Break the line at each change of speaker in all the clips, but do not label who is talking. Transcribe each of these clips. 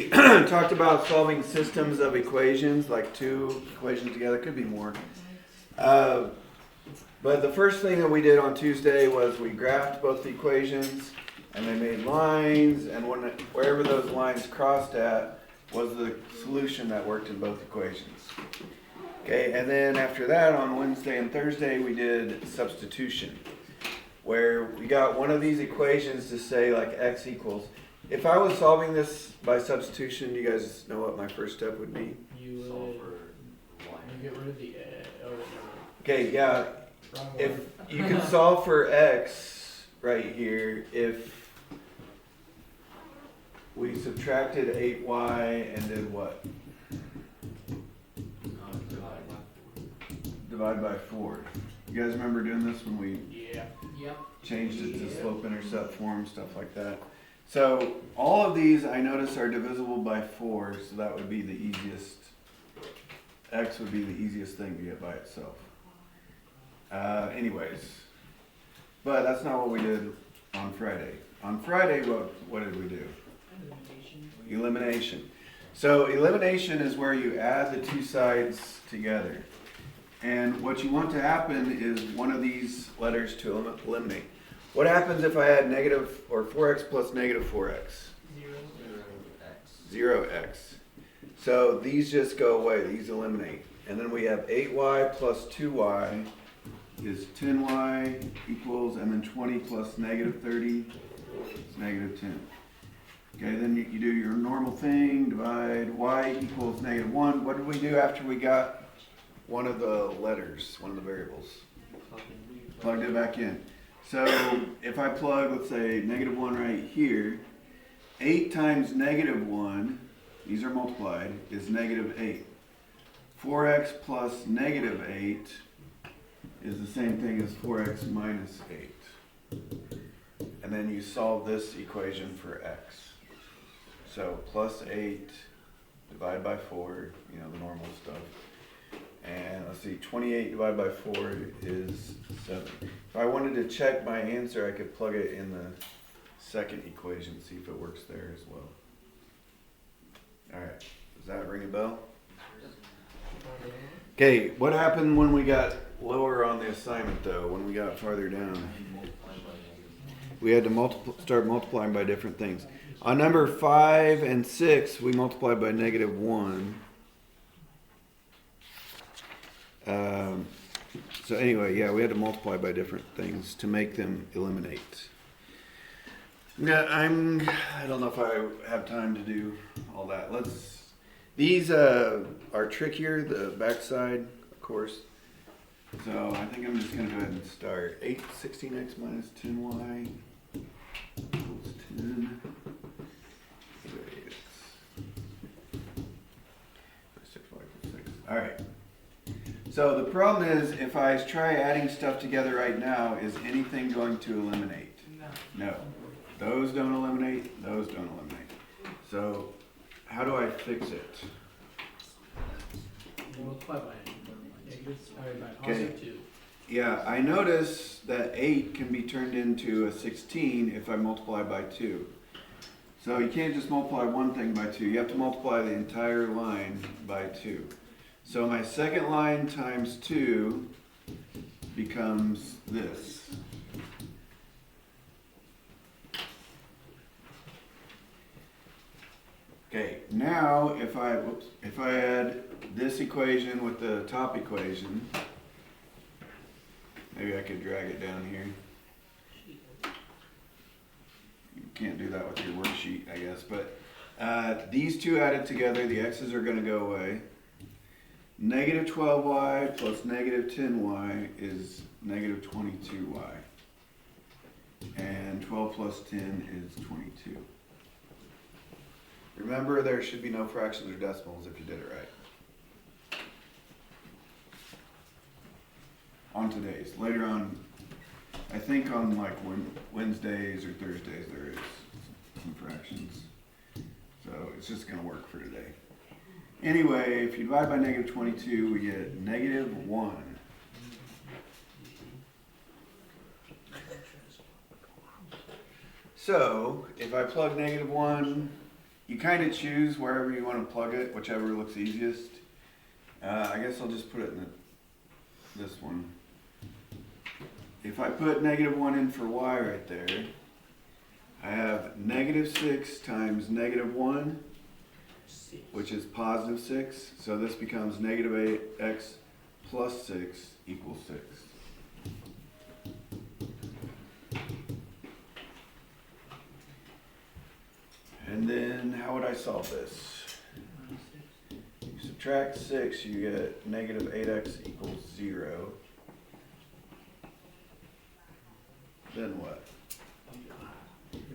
Talked about solving systems of equations, like two equations together, could be more. But the first thing that we did on Tuesday was we graphed both the equations and they made lines, and wherever those lines crossed at was the solution that worked in both equations. Okay, and then after that on Wednesday and Thursday we did substitution, where we got one of these equations to say like x equals. If I was solving this by substitution, you guys know what my first step would be?
You would get rid of the
Okay, yeah. If you can solve for x right here, if we subtracted 8y and did what? Divide by 4. You guys remember doing this when we changed it to slope-intercept form, stuff like that? So all of these I notice are divisible by 4, so that would be the easiest. X would be the easiest thing to get by itself. Anyways, but that's not what we did on Friday. On Friday, what did we do? Elimination. So elimination is where you add the two sides together. And what you want to happen is one of these letters to eliminate. What happens if I add negative or 4x plus negative 4x? 0x. So these just go away, these eliminate. And then we have 8y plus 2y is 10y equals, and then 20 plus negative 30 is negative 10. Okay, then you do your normal thing, divide y equals negative 1. What did we do after we got one of the letters, one of the variables? Plugged it back in. So if I plug, let's say, negative 1 right here, 8 times negative 1, these are multiplied, is negative 8. 4x plus negative 8 is the same thing as 4x minus 8. And then you solve this equation for x. So plus 8, divide by 4, you know, the normal stuff. And let's see, 28 divided by 4 is 7. If I wanted to check my answer, I could plug it in the second equation, see if it works there as well. Alright, does that ring a bell? Okay, what happened when we got lower on the assignment though, when we got farther down? We had to start multiplying by different things. On number 5 and 6, we multiplied by negative 1. So anyway, yeah, we had to multiply by different things to make them eliminate. Yeah, I don't know if I have time to do all that. These are trickier, the backside, of course. So I think I'm just going to go ahead and start. 16x minus 10y equals 10. 6y equals 6. All right. So the problem is, if I try adding stuff together right now, is anything going to eliminate? No. Those don't eliminate, those don't eliminate. So how do I fix it?
Multiply by positive 2.
Yeah, I notice that 8 can be turned into a 16 if I multiply by 2. So you can't just multiply one thing by 2. You have to multiply the entire line by 2. So my second line times 2 becomes this. Okay, now if I add this equation with the top equation, maybe I could drag it down here. You can't do that with your worksheet, I guess, but these two added together, the x's are going to go away. Negative 12y plus negative 10y is negative 22y. And 12 plus 10 is 22. Remember, there should be no fractions or decimals if you did it right. On today's. Later on, I think on like Wednesdays or Thursdays there is some fractions. So it's just going to work for today. Anyway, if you divide by negative 22, we get negative 1. So if I plug negative 1 you kind of choose wherever you want to plug it, whichever looks easiest. I guess I'll just put it in this one. If I put -1 in for y right there, I have -6 times -1, which is +6. So this becomes -8x plus 6 equals 6. And then how would I solve this? You subtract 6, you get -8x equals 0. Then what?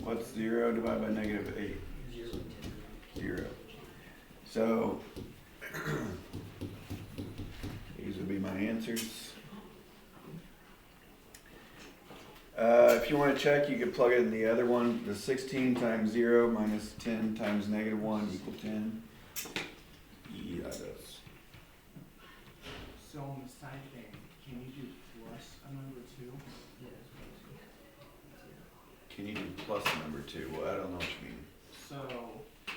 What's 0 divided by -8? 0. So these would be my answers. If you want to check, you could plug it in the other one. The 16 times 0 minus 10 times -1 equal 10. Yeah, that does.
So on the side thing, can you do plus a number 2?
Can you do plus number 2? Well, I don't know what you mean.
So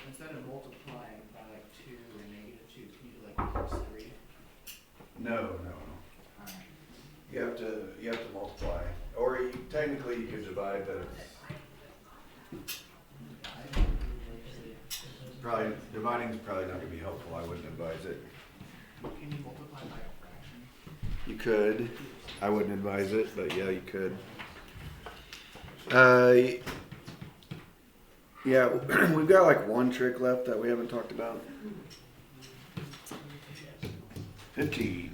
instead of multiplying by like 2 or -2, can you do like plus 3?
No.
Alright.
You have to multiply, or technically you could divide, but it's probably dividing's probably not gonna be helpful. I wouldn't advise it.
Can you multiply by a fraction?
You could. I wouldn't advise it, but yeah, you could. Yeah, we've got like one trick left that we haven't talked about. 15.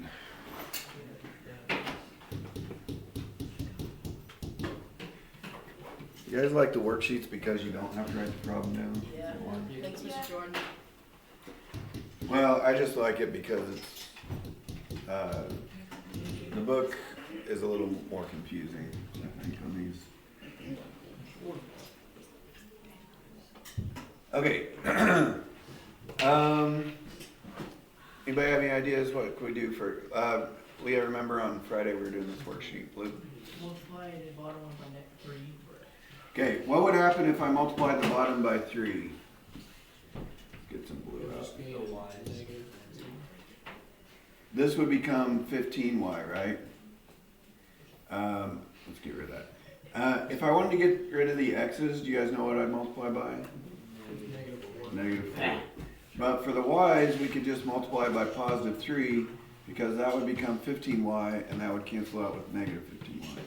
You guys like the worksheets because you don't have to write the problem down?
Yeah. Thanks, Mr. Jordan.
Well, I just like it because it's, the book is a little more confusing, I think, on these. Okay. Anybody have any ideas what could we do for, Leah, remember on Friday we were doing this worksheet, Blue?
Multiply the bottom one by 3.
Okay, what would happen if I multiplied the bottom by 3? Get some blue out.
Just be -3.
This would become 15y, right? Let's get rid of that. If I wanted to get rid of the x's, do you guys know what I'd multiply by? -4. But for the y's, we could just multiply by +3 because that would become 15y and that would cancel out with -15y.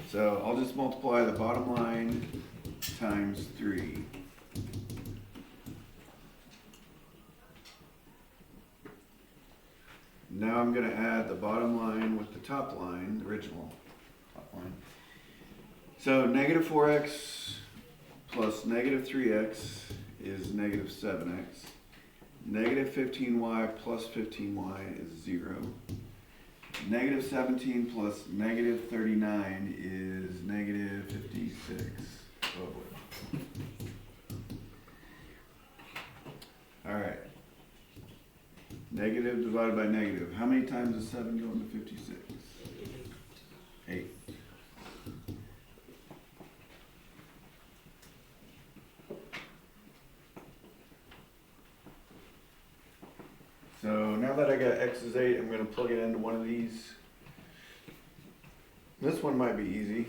So I'll just multiply the bottom line times 3. Now I'm going to add the bottom line with the top line, the original top line. So -4x plus -3x is -7x. -15y plus 15y is 0. -17 plus -39 is -56. Oh boy. Alright. Negative divided by negative. How many times does 7 go into 56? 8. So now that I got x is 8, I'm going to plug it into one of these. This one might be easy.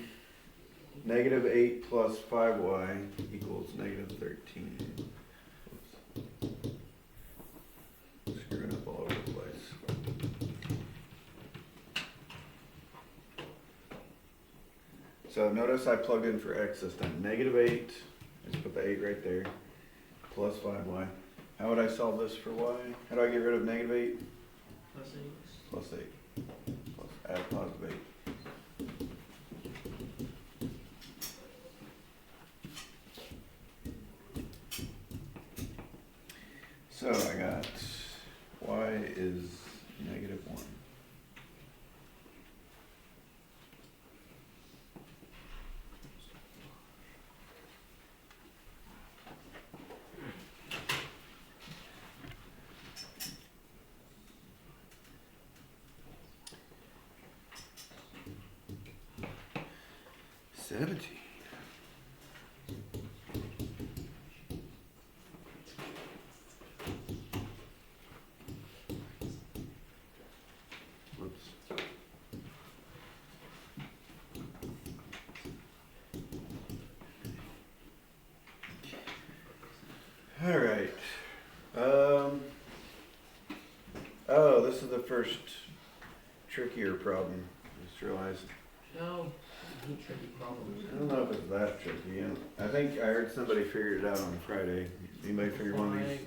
-8 plus 5y equals -13. Oops. Screwing up all over the place. So notice I plugged in for x this time. -8, let's put the 8 right there, plus 5y. How would I solve this for y? How do I get rid of -8?
Plus 8.
Plus 8. Plus add +8. So I got y is -1. right. Oh, this is the first trickier problem. Just realized.
No, tricky problems.
I don't know if it's that tricky. I think I heard somebody figured it out on Friday. Anybody figure one of these?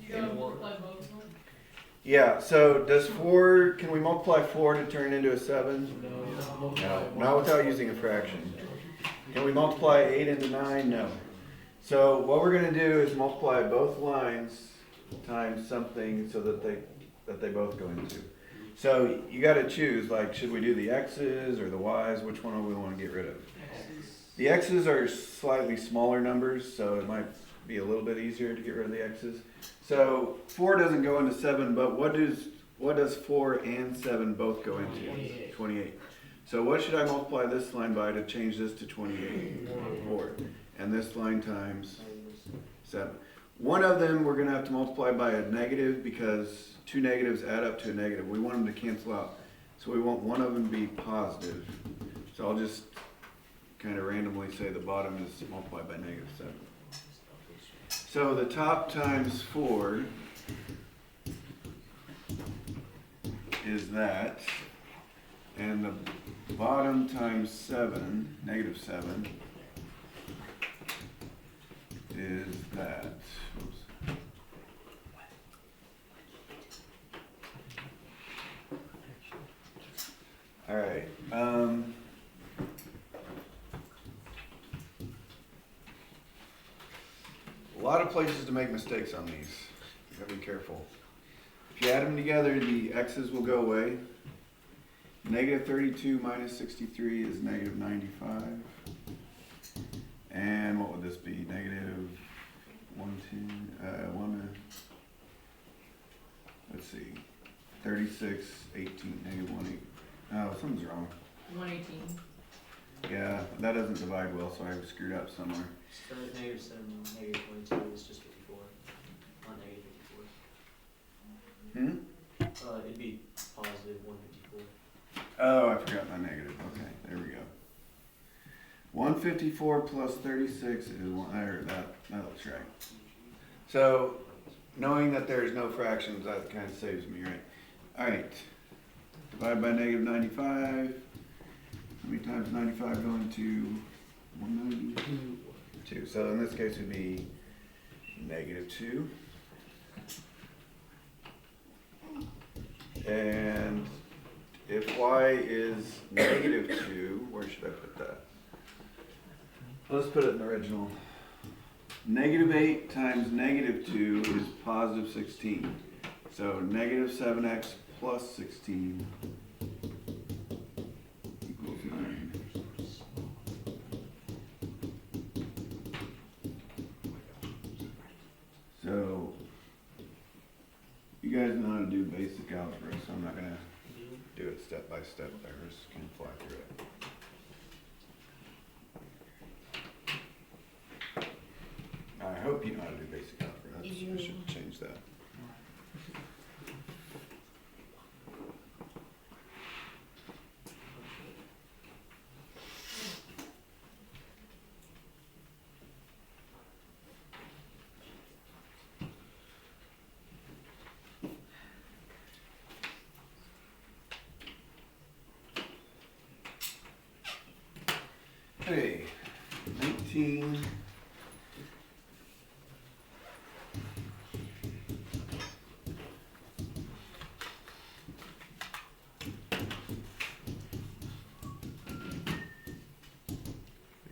You gotta multiply both of them?
Yeah, so does 4, can we multiply 4 to turn it into a 7?
No.
No, not without using a fraction. Can we multiply 8 into 9? No. So what we're going to do is multiply both lines times something so that they both go into. So you got to choose, like, should we do the x's or the y's? Which one do we want to get rid of? The x's are slightly smaller numbers, so it might be a little bit easier to get rid of the x's. So 4 doesn't go into 7, but what does 4 and 7 both go into?
28.
28. So what should I multiply this line by to change this to 28? 4. And this line times 7. One of them we're going to have to multiply by a negative because two negatives add up to a negative. We want them to cancel out. So we want one of them to be positive. So I'll just kind of randomly say the bottom is multiplied by negative 7. So the top times 4 is that. And the bottom times 7, negative 7, is that. Oops. All right. A lot of places to make mistakes on these. You gotta be careful. If you add them together, the x's will go away. Negative 32 minus 63 is negative 95. And what would this be? Negative let's see, 36, 18, negative 1, 8. Oh, something's wrong.
118.
Yeah, that doesn't divide well, so I screwed up somewhere.
So negative 7 and negative 22 is just 54, not negative 54. It'd be positive 154.
Oh, I forgot my negative. Okay, there we go. 154 plus 36 is 1. That looks right. So, knowing that there's no fractions, that kind of saves me, right? All right. Divide by negative 95. How many times 95 going to 190? 2. So in this case it would be negative 2. And if y is negative 2, where should I put that? Let's put it in the original. Negative 8 times negative 2 is positive 16. So negative 7x plus 16 equals 9. So you guys know how to do basic algebra, so I'm not going to do it step by step there. We're just going to fly through it. I hope you know how to do basic algebra. I should change that. Okay, 19.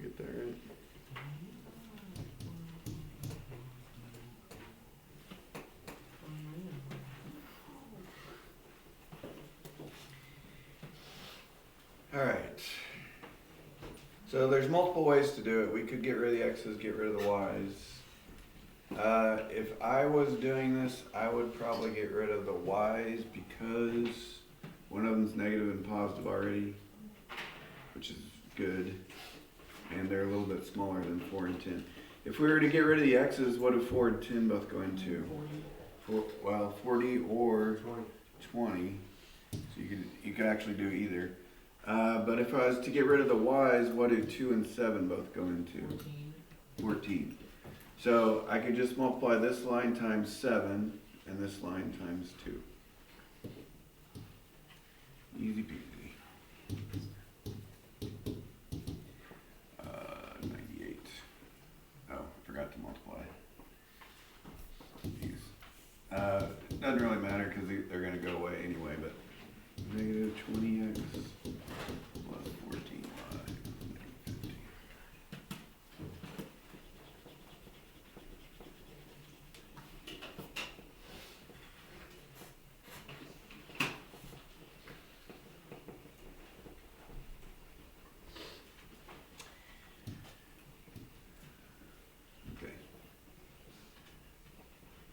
Get that right. All right. So there's multiple ways to do it. We could get rid of the x's, get rid of the y's. If I was doing this, I would probably get rid of the y's because one of them's negative and positive already, which is good. And they're a little bit smaller than 4 and 10. If we were to get rid of the x's, what do 4 and 10 both go into? 40 or 20. So you could actually do either. But if I was to get rid of the y's, what do 2 and 7 both go into? 14. So I could just multiply this line times 7 and this line times 2. Easy peasy. 98. Oh, forgot to multiply these. Doesn't really matter because they're going to go away anyway, but negative 20x plus 14y negative 15. Okay.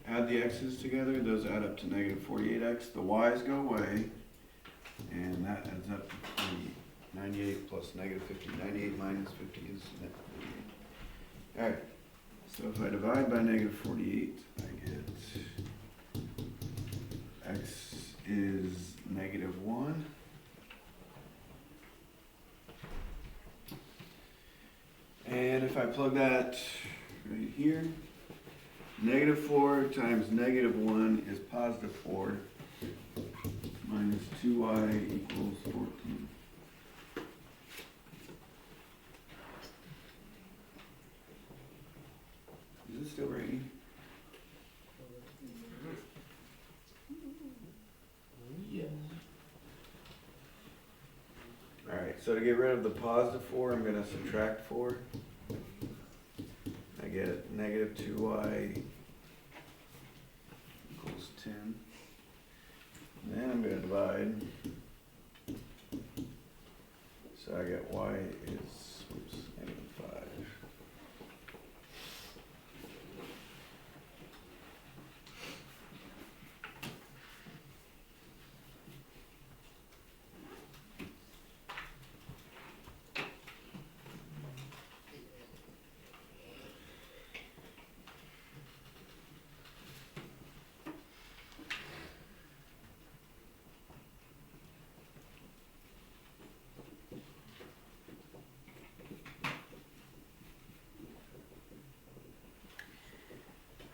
Add the x's together, those add up to negative 48x. The y's go away, and that adds up to 98 plus negative 50. 98 minus 50 is net 48. Alright, so if I divide by negative 48, I get x is negative 1. And if I plug that right here, negative 4 times negative 1 is positive 4 minus 2y equals 14. Is it still raining?
Yes.
Alright, so to get rid of the positive 4, I'm going to subtract 4. I get negative 2y equals 10. Then I'm going to divide. So I get y is negative 5.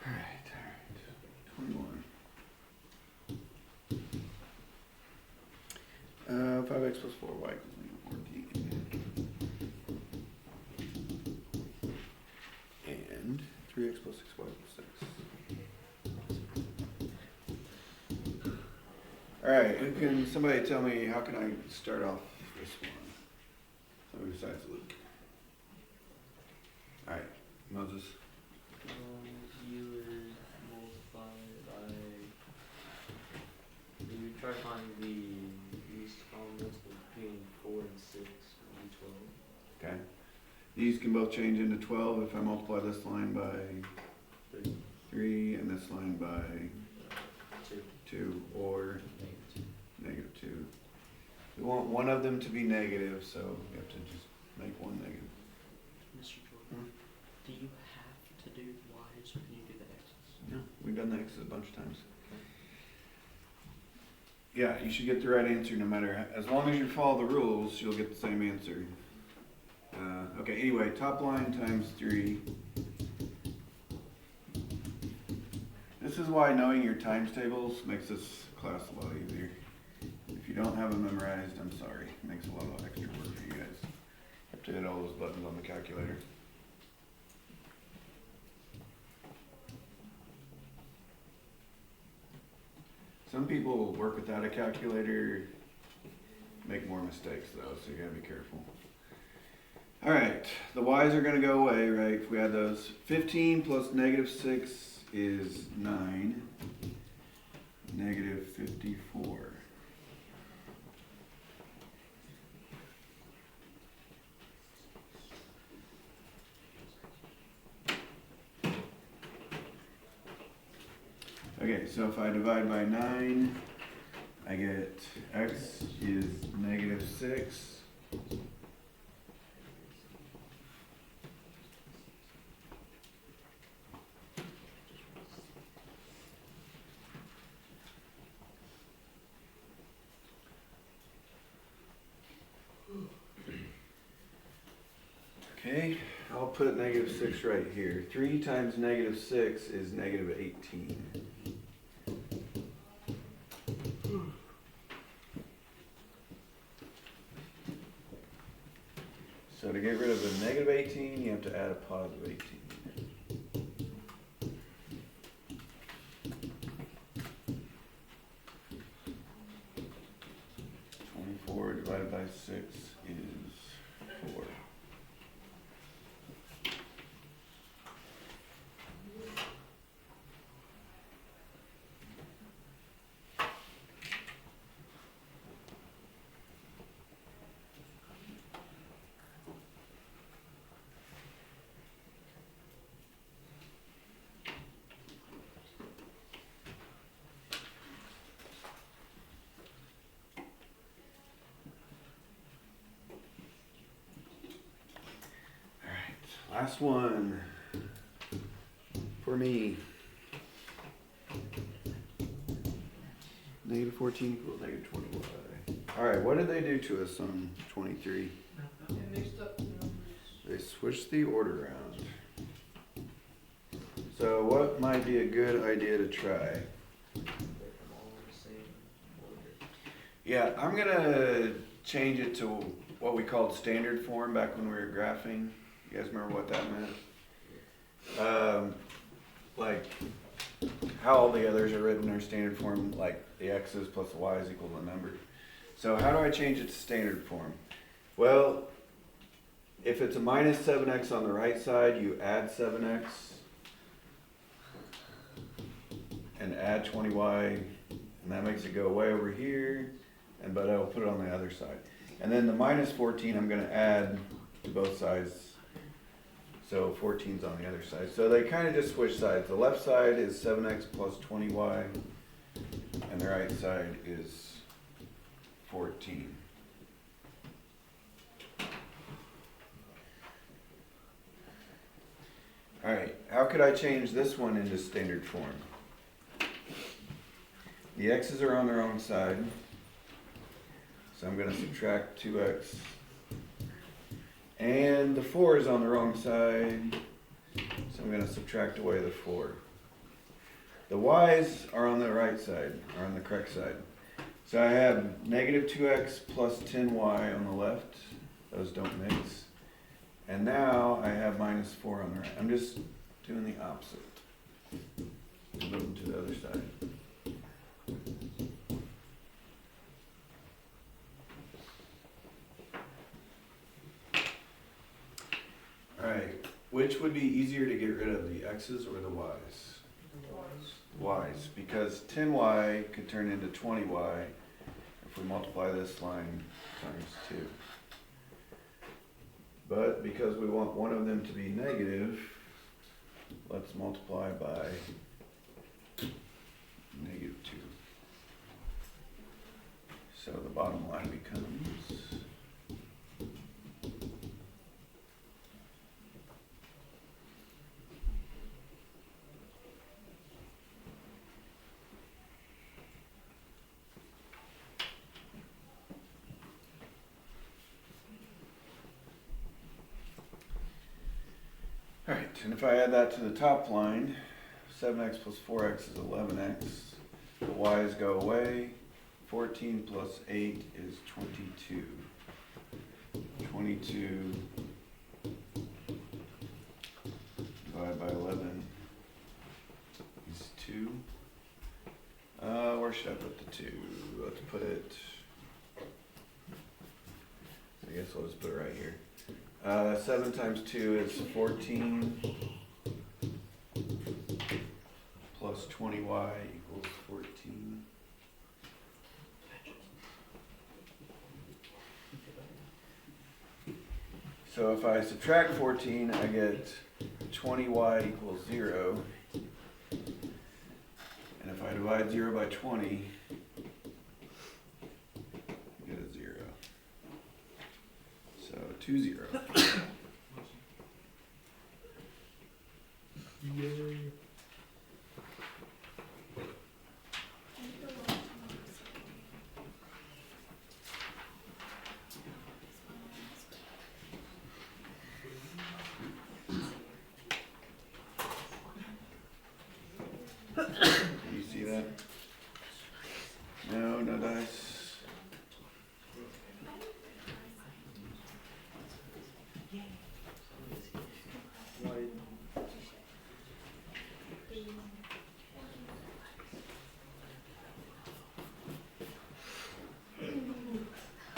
Alright, 21. 5x plus 4y equals negative 14. And 3x plus 6y equals 6. Alright, somebody tell me, how can I start off this one? Somebody besides Luke. Alright, Moses.
You would multiply by, you would try to find the least common multiple between 4 and 6 would be 12.
Okay. These can both change into 12 if I multiply this line by 3 and this line by 2 or negative 2. We want one of them to be negative, so we have to just make one negative.
Mr. Jordan, do you have to do y's or can you do the x's?
No, we've done the x's a bunch of times. Yeah, you should get the right answer no matter, as long as you follow the rules, you'll get the same answer. Okay, anyway, top line times 3. This is why knowing your times tables makes this class a lot easier. If you don't have them memorized, I'm sorry. It makes a lot of extra work for you guys. You have to hit all those buttons on the calculator. Some people work without a calculator, make more mistakes though, so you gotta be careful. Alright, the y's are gonna go away, right, if we add those. 15 plus negative 6 is 9. Negative 54. Okay, so if I divide by 9, I get x is negative 6. Okay, I'll put -6 right here. 3 times -6 is -18. So to get rid of a -18, you have to add a +18. 24 divided by 6 is 4. Last one for me. -14 equals -20y. Alright, what did they do to us on 23?
They mixed up the numbers.
They switched the order around. So what might be a good idea to try?
Put them all in the same order.
Yeah, I'm gonna change it to what we called standard form back when we were graphing. You guys remember what that meant? Like how all the others are written are standard form, like the x's plus the y's equal to the number. So how do I change it to standard form? Well, if it's a -7x on the right side, you add 7x and add 20y, and that makes it go way over here, but I'll put it on the other side. And then the -14 I'm going to add to both sides. So 14's on the other side. So they kind of just switch sides. The left side is 7x plus 20y, and the right side is 14. Alright, how could I change this one into standard form? The x's are on their own side, so I'm going to subtract 2x. And the 4 is on the wrong side, so I'm going to subtract away the 4. The y's are on the right side, or on the correct side. So I have -2x plus 10y on the left. Those don't mix. And now I have -4 on the right. I'm just doing the opposite. Move them to the other side. Alright, which would be easier to get rid of, the x's or the y's? Y's, because 10y could turn into 20y if we multiply this line times 2. But because we want one of them to be negative, let's multiply by -2. So the bottom line becomes Alright, and if I add that to the top line, 7x plus 4x is 11x. The y's go away. 14 plus 8 is 22. 22 divided by 11 is 2. Where should I put the 2? Let's put it, I guess I'll just put it right here. 7 times 2 is 14, plus 20y equals 14. So if I subtract 14, I get 20y equals 0. And if I divide 0 by 20, I get a 0. So 2 0.
Yay.
dice.